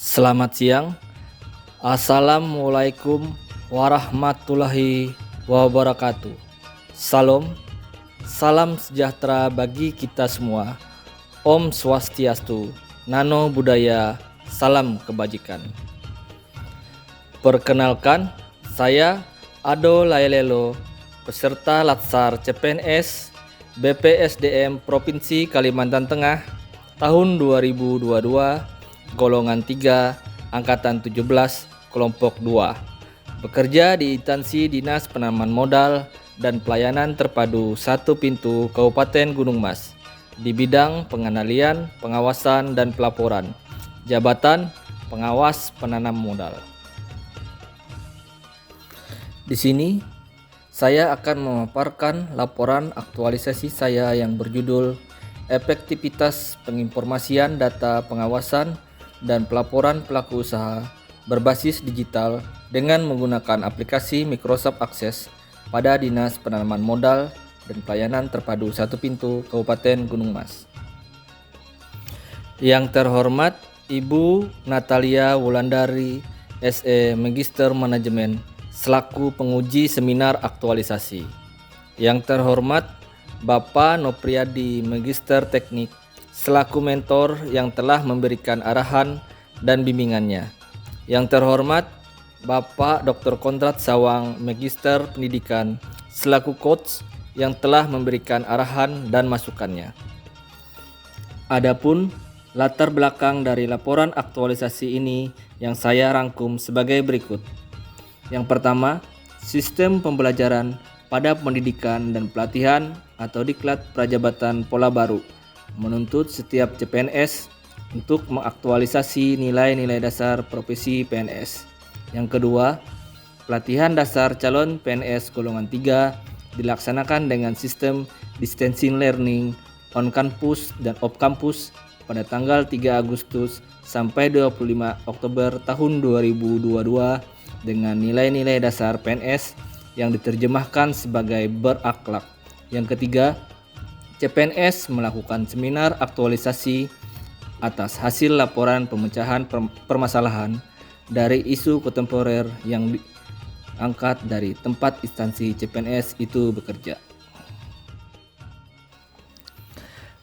Selamat siang. Assalamualaikum warahmatullahi wabarakatuh. Salam sejahtera bagi kita semua. Om Swastiastu, Nano Buddhaya, salam kebajikan. Perkenalkan, saya Ado Lailelo, peserta Latsar CPNS BPSDM Provinsi Kalimantan Tengah tahun 2022, golongan 3, angkatan 17, kelompok 2. Bekerja di instansi Dinas Penanaman Modal dan Pelayanan Terpadu Satu Pintu Kabupaten Gunung Mas di bidang pengendalian, pengawasan, dan pelaporan. Jabatan Pengawas Penanam Modal. Di sini saya akan memaparkan laporan aktualisasi saya yang berjudul Efektivitas Penginformasian Data Pengawasan dan Pelaporan Pelaku Usaha Berbasis Digital dengan menggunakan aplikasi Microsoft Access pada Dinas Penanaman Modal dan Pelayanan Terpadu Satu Pintu Kabupaten Gunung Mas. Yang terhormat Ibu Natalia Wulandari, SE Magister Manajemen, selaku penguji seminar aktualisasi. Yang terhormat Bapak Nopriadi, Magister Teknik, selaku mentor yang telah memberikan arahan dan bimbingannya. Yang terhormat Bapak Dr. Kondrat Sawang, Magister Pendidikan, selaku coach yang telah memberikan arahan dan masukannya. Adapun latar belakang dari laporan aktualisasi ini yang saya rangkum sebagai berikut. Yang pertama, sistem pembelajaran pada pendidikan dan pelatihan atau Diklat Prajabatan Pola Baru menuntut setiap CPNS untuk mengaktualisasi nilai-nilai dasar profesi PNS. Yang kedua, pelatihan dasar calon PNS golongan 3 dilaksanakan dengan sistem distancing learning on campus dan off campus pada tanggal 3 Agustus sampai 25 Oktober tahun 2022 dengan nilai-nilai dasar PNS yang diterjemahkan sebagai berakhlak. Yang ketiga, CPNS melakukan seminar aktualisasi atas hasil laporan pemecahan permasalahan dari isu kontemporer yang diangkat dari tempat instansi CPNS itu bekerja.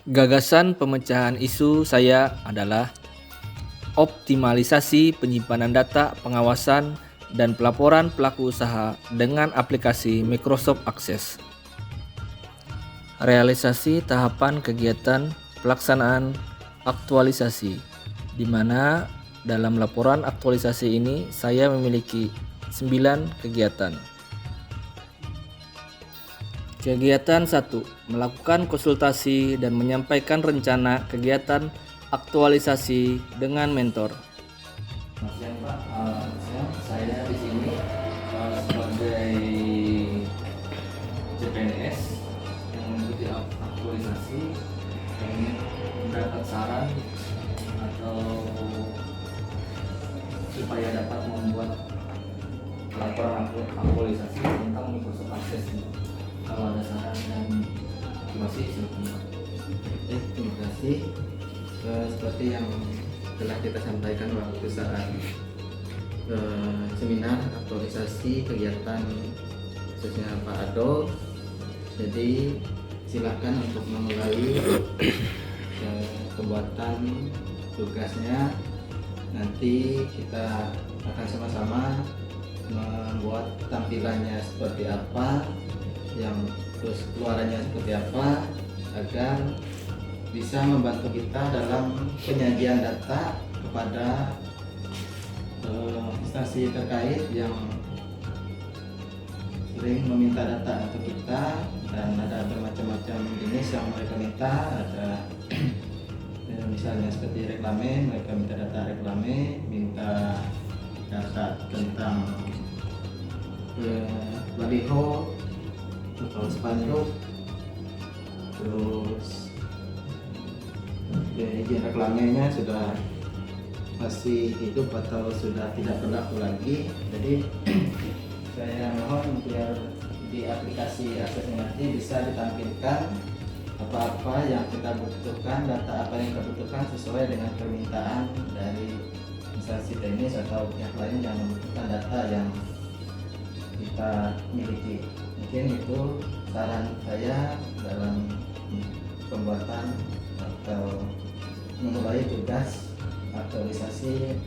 Gagasan pemecahan isu saya adalah optimalisasi penyimpanan data pengawasan dan pelaporan pelaku usaha dengan aplikasi Microsoft Access. Realisasi tahapan kegiatan pelaksanaan aktualisasi, di mana dalam laporan aktualisasi ini saya memiliki 9 kegiatan. Kegiatan 1, melakukan konsultasi dan menyampaikan rencana kegiatan aktualisasi dengan mentor. Siang Pak, saya di sini sebagai CPNS yang mengikuti aktualisasi dan ingin mendapat saran atau supaya dapat membuat laporan aktualisasi tentang Microsoft Access. Kalau ada saran dan motivasi silakan. Terima kasih. Seperti yang telah kita sampaikan waktu saat seminar aktualisasi kegiatan khususnya Pak Ado. Jadi silakan untuk memulai pembuatan tugasnya. Nanti kita akan sama-sama membuat tampilannya seperti apa, yang terus keluarannya seperti apa, agar bisa membantu kita dalam penyajian data kepada instansi terkait yang sering meminta data untuk kita, dan ada bermacam-macam jenis yang mereka minta. Ada misalnya seperti reklame, mereka minta data reklame, minta data tentang baliho atau spanduk, terus izin reklamenya sudah masih hidup atau sudah tidak berlaku lagi. Jadi saya mohon biar di aplikasi aksesnya nanti bisa ditampilkan apa-apa yang kita butuhkan, data apa yang kita butuhkan sesuai dengan permintaan dari instansi teknis atau pihak lain yang membutuhkan data yang kita miliki. Mungkin itu saran saya dalam pembuatan atau memulai tugas aktualisasi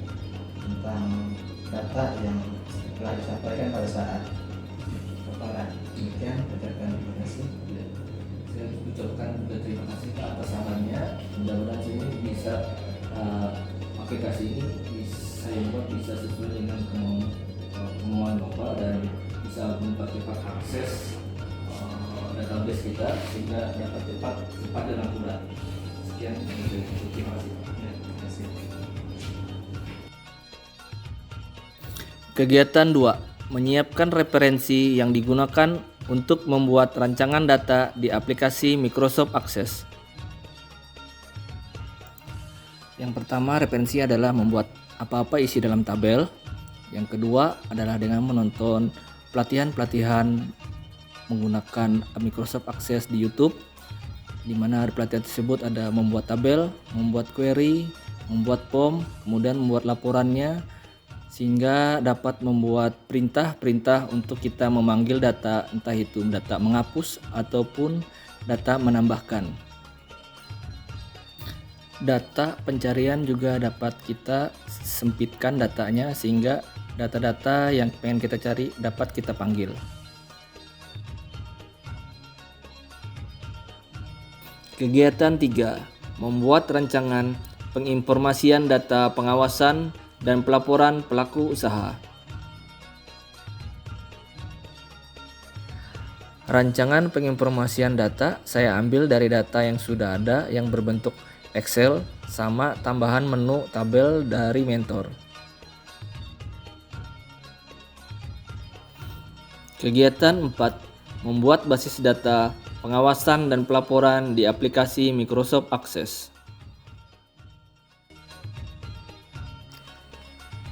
tentang data yang telah disampaikan pada saat paparan. Demikian, terima kasih. Saya ucapkan terima kasih atas sarannya. Mudah-mudahan ini bisa aplikasi ini saya buat bisa sesuai dengan kemauan Bapak dan bisa mempercepat akses database kita sehingga dapat cepat dan akurat. Sekian, terima kasih. Terima kasih. Kegiatan 2. Menyiapkan referensi yang digunakan untuk membuat rancangan data di aplikasi Microsoft Access. Yang pertama, referensi adalah membuat apa-apa isi dalam tabel. Yang kedua adalah dengan menonton pelatihan-pelatihan menggunakan Microsoft Access di YouTube, di mana pelatihan tersebut ada membuat tabel, membuat query, membuat form, kemudian membuat laporannya, sehingga dapat membuat perintah-perintah untuk kita memanggil data, entah itu data menghapus ataupun data menambahkan. Data pencarian juga dapat kita sempitkan datanya sehingga data-data yang pengen kita cari dapat kita panggil. Kegiatan 3. Membuat rancangan penginformasian data pengawasan dan pelaporan pelaku usaha. Rancangan penginformasian data saya ambil dari data yang sudah ada yang berbentuk Excel sama tambahan menu tabel dari Mentor. Kegiatan 4. Membuat basis data pengawasan dan pelaporan di aplikasi Microsoft Access.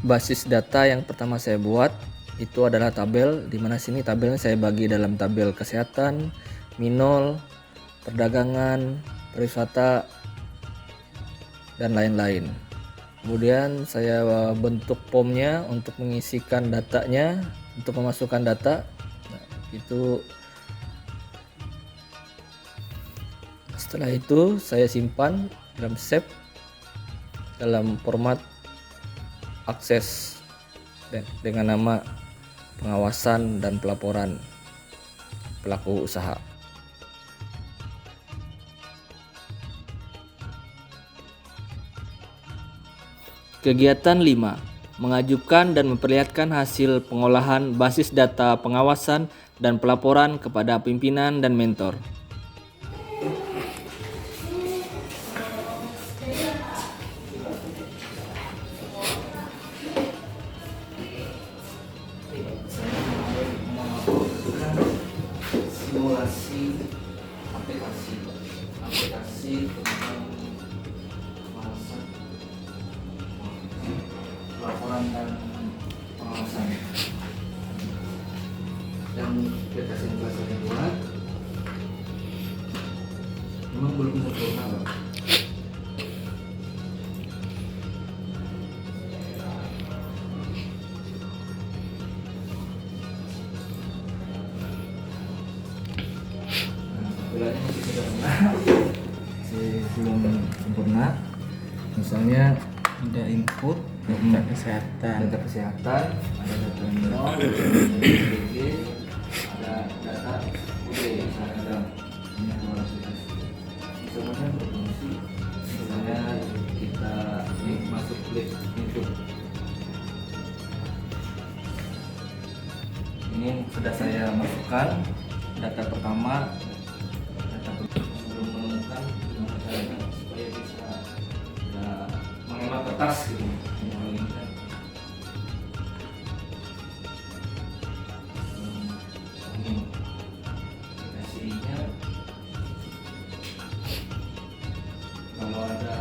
Basis data yang pertama saya buat itu adalah tabel, di mana sini tabelnya saya bagi dalam tabel kesehatan, minol, perdagangan, pariwisata, dan lain-lain. Kemudian saya bentuk formnya untuk mengisikan datanya, untuk memasukkan data. Itu setelah itu saya simpan dalam save dalam format Access dengan nama pengawasan dan pelaporan pelaku usaha. Kegiatan 5. Mengajukan dan memperlihatkan hasil pengolahan basis data pengawasan dan pelaporan kepada pimpinan dan mentor. Simulasi aplikasi tentang pengawasan, laporan dan pengawasan, dan aplikasi yang telah saya buat memang belum sempurna, Pak. Bilangnya masih sempurna, masih belum sempurna. Misalnya Ada input data kesehatan, ada data minol, ada DG, ada data UD, ada minyak goreng aplikasi. Semuanya berfungsi. Misalnya kita masuk klik YouTube. Ini sudah saya masukkan data pertama. Sebelum menemukan gimana caranya supaya bisa menghemat kertas gitu. Ini aplikasinya, kalau ada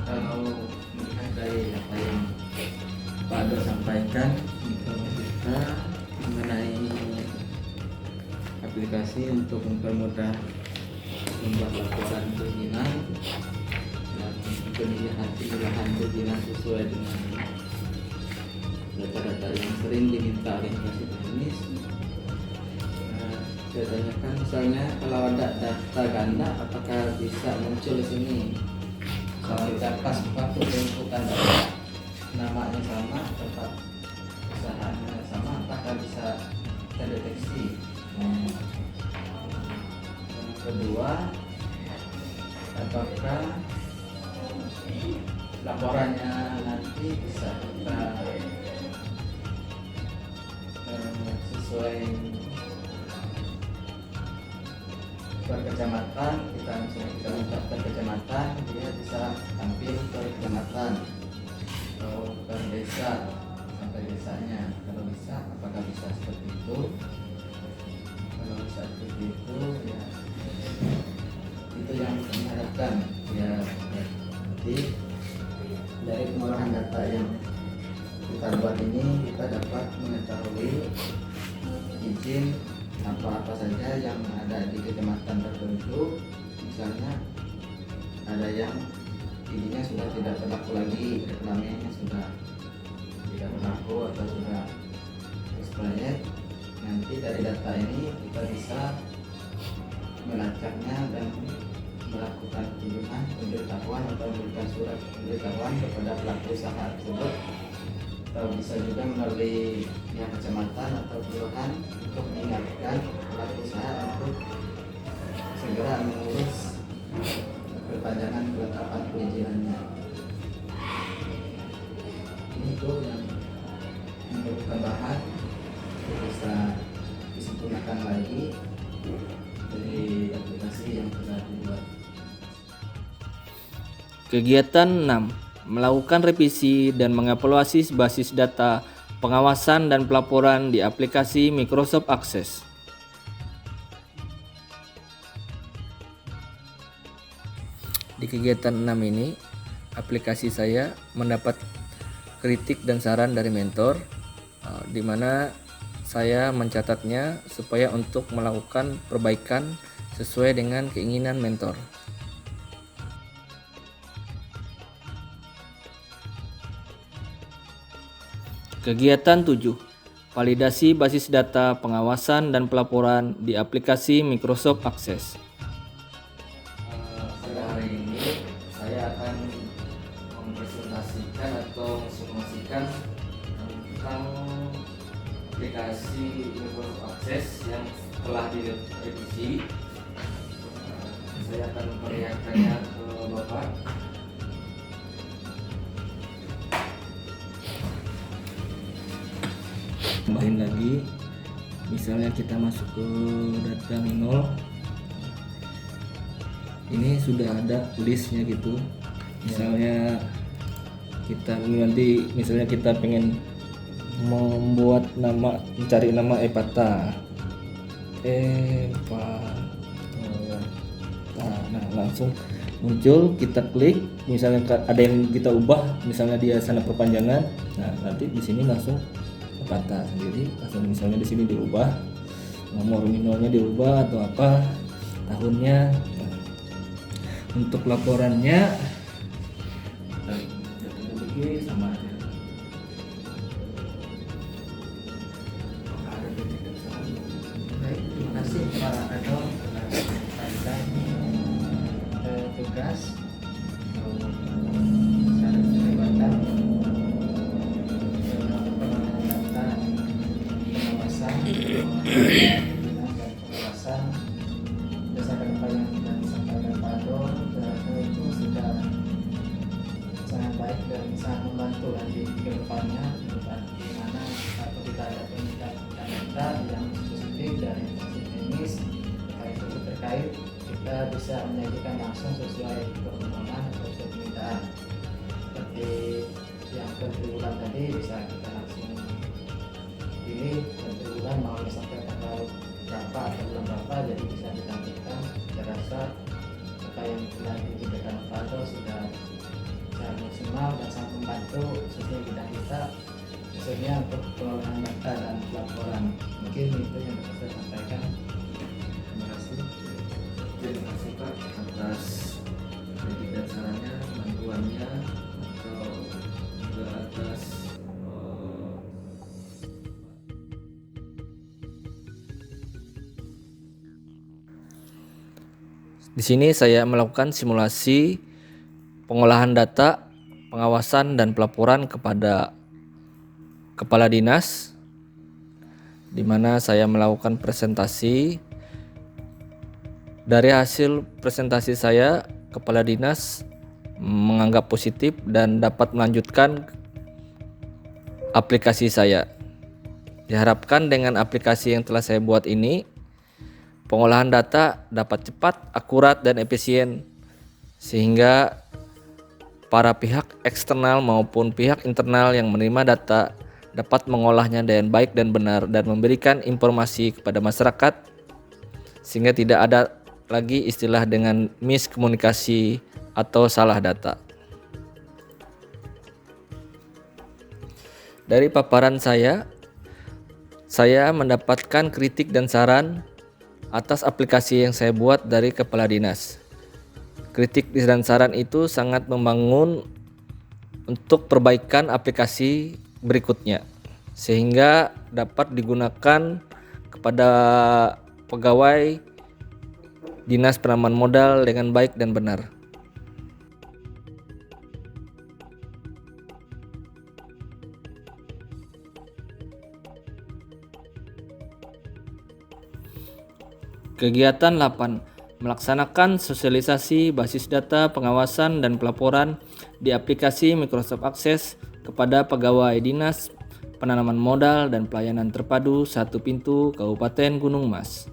kalau melihat dari apa yang Pak Ado sampaikan informasi kita mengenai aplikasi untuk mempermudah membuat laporan perizinan dan pemilihan hati perizinan sesuai dengan data-data yang sering diminta orientasi teknis. Saya tanyakan misalnya kalau ada data ganda apakah bisa muncul di sini? Kalau kita pas waktu penginputan data namanya sama, tempat usahanya sama, apakah bisa terdeteksi? Yang kedua, apakah laporannya nanti bisa kita sesuai per kecamatan, kita minta per kecamatan, dia bisa tampil per kecamatan atau per desa sampai desanya. Kalau bisa, apakah bisa seperti itu? Kalau bisa seperti itu, ya itu yang kami harapkan. Ya, jadi dari pengolahan data yang kita buat ini, kita dapat mengetahui izin apa-apa saja yang ada di kecamatan tertentu. Misalnya ada yang izinnya sudah tidak berlaku lagi, reklamenya sudah tidak berlaku atau sudah expired. Nanti dari data ini kita bisa melacaknya dan melakukan kunjungan, pemberitahuan atau memberikan surat pemberitahuan kepada pelaku usaha tersebut, atau bisa juga melalui pihak kecamatan atau kelurahan untuk mengingatkan pelaku usaha untuk segera mengurus perpanjangan kelengkapan perizinannya. Ini itu yang untuk tambahan bisa disempurnakan lagi dari aplikasi yang sudah dibuat. Kegiatan 6. Melakukan revisi dan mengevaluasi basis data pengawasan dan pelaporan di aplikasi Microsoft Access. Di kegiatan 6 ini, aplikasi saya mendapat kritik dan saran dari mentor, di mana saya mencatatnya supaya untuk melakukan perbaikan sesuai dengan keinginan mentor. Kegiatan 7. Validasi basis data pengawasan dan pelaporan di aplikasi Microsoft Access. Pada hari ini saya akan mempresentasikan atau simulasikan tentang aplikasi Microsoft Access yang telah direvisi. Saya akan memperlihatkannya ke Bapak. Tambahin lagi, misalnya kita masuk ke data minol, ini sudah ada listnya gitu. Misalnya kita nanti, misalnya kita pengen membuat nama, mencari nama Epata, nah langsung muncul, kita klik, misalnya ada yang kita ubah, misalnya dia sana perpanjangan, nah nanti di sini langsung Epata sendiri, langsung misalnya di sini diubah, nomor minolnya diubah atau apa, tahunnya. Nah, untuk laporannya sama aja. Baik, terima kasih Pak Redor atas tugas secara keterlibatan data pengawasan pengawasan berdasarkan apa yang sudah disampaikan Pak Redor. Itu sudah sangat baik dan sangat membantu nanti ke depannya, di mana atau kita ada penelitian data yang spesifik dari teknis terkait, kita bisa menyajikan langsung sesuai permohonan atau sesuai permintaan. Seperti yang per bulan tadi bisa kita langsung pilih per bulan mau sampai tanggal berapa atau bulan berapa, jadi bisa ditampilkan. Saya rasa apa yang telah dikerjakan Pak Redor sudah sangat maksimal dan sangat membantu khususnya bidang kita, khususnya untuk pengolahan data dan pelaporan. Mungkin itu yang bisa saya sampaikan. Terima kasih. Terima kasih Pak atas kritik dan sarannya, bantuannya, atau Di sini saya melakukan simulasi pengolahan data, pengawasan dan pelaporan kepada kepala dinas, di mana saya melakukan presentasi. Dari hasil presentasi saya, kepala dinas menganggap positif dan dapat melanjutkan aplikasi saya. Diharapkan dengan aplikasi yang telah saya buat ini, pengolahan data dapat cepat, akurat, dan efisien, sehingga para pihak eksternal maupun pihak internal yang menerima data dapat mengolahnya dengan baik dan benar dan memberikan informasi kepada masyarakat, sehingga tidak ada lagi istilah dengan miskomunikasi atau salah data. Dari paparan saya mendapatkan kritik dan saran atas aplikasi yang saya buat dari kepala dinas. Kritik dan saran itu sangat membangun untuk perbaikan aplikasi berikutnya, sehingga dapat digunakan kepada pegawai Dinas Penanaman Modal dengan baik dan benar. Kegiatan 8. Melaksanakan sosialisasi basis data, pengawasan, dan pelaporan di aplikasi Microsoft Access kepada pegawai Dinas Penanaman Modal dan Pelayanan Terpadu Satu Pintu Kabupaten Gunung Mas.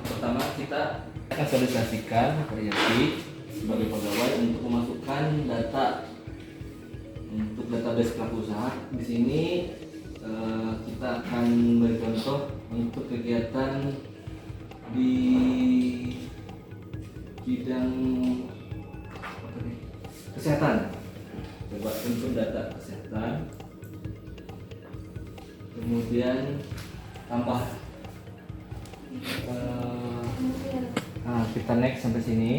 Pertama kita akan sosialisasikan variasi sebagai pegawai untuk memasukkan data untuk database pelaku usaha. Di sini kita akan beri contoh untuk kegiatan di bidang kesehatan. Coba input data kesehatan, kemudian tambah kita next sampai sini.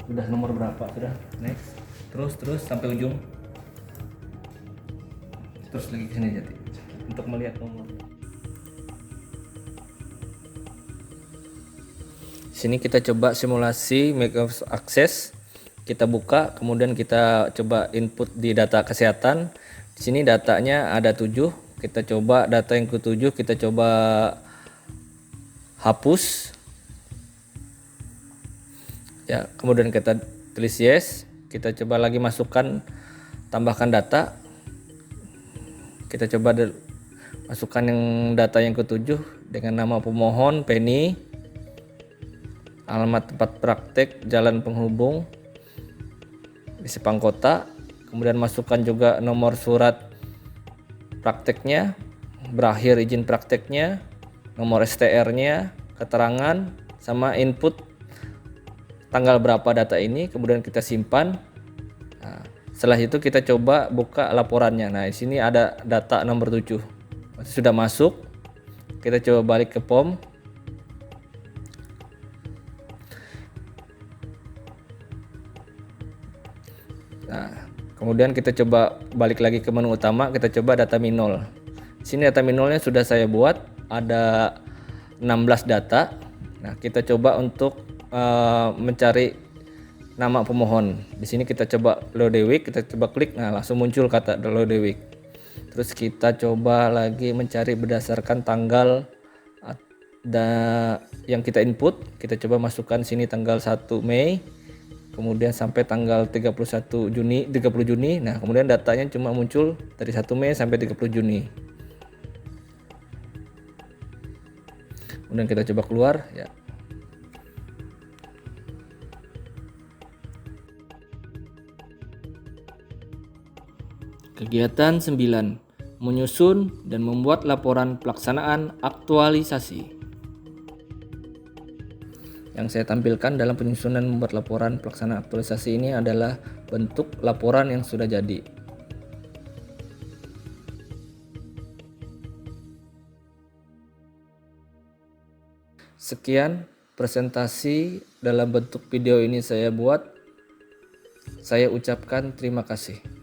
Udah nomor berapa? Sudah next. Terus sampai ujung. Terus lagi ke sini jadi untuk melihat nomor. Sini kita coba simulasi Microsoft Access. Kita buka, kemudian kita coba input di data kesehatan. Di sini datanya ada 7. Kita coba data yang ke-7 kita coba hapus. Ya, kemudian kita tulis yes. Kita coba lagi masukkan, tambahkan data. Kita coba masukkan yang data yang ke-7 dengan nama pemohon Penny, alamat tempat praktek Jalan Penghubung di Sepang Kota. Kemudian masukkan juga nomor surat prakteknya, berakhir izin prakteknya, nomor STR-nya, keterangan, sama input tanggal berapa data ini. Kemudian kita simpan. Nah, setelah itu kita coba buka laporannya. Nah, di sini ada data nomor 7 sudah masuk. Kita coba balik ke POM. Nah, kemudian kita coba balik lagi ke menu utama. Kita coba data minol. Di sini data minolnya sudah saya buat, ada 16 data. Nah, kita coba untuk mencari nama pemohon. Di sini kita coba Lodewijk, kita coba klik, nah langsung muncul kata Lodewijk. Terus kita coba lagi mencari berdasarkan tanggal yang kita input. Kita coba masukkan sini tanggal 1 Mei, kemudian sampai tanggal 30 Juni. Nah, kemudian datanya cuma muncul dari 1 Mei sampai 30 Juni. Kemudian kita coba keluar ya. Kegiatan 9. Menyusun dan membuat laporan pelaksanaan aktualisasi. Yang saya tampilkan dalam penyusunan membuat laporan pelaksanaan aktualisasi ini adalah bentuk laporan yang sudah jadi. Sekian presentasi dalam bentuk video ini saya buat. Saya ucapkan terima kasih.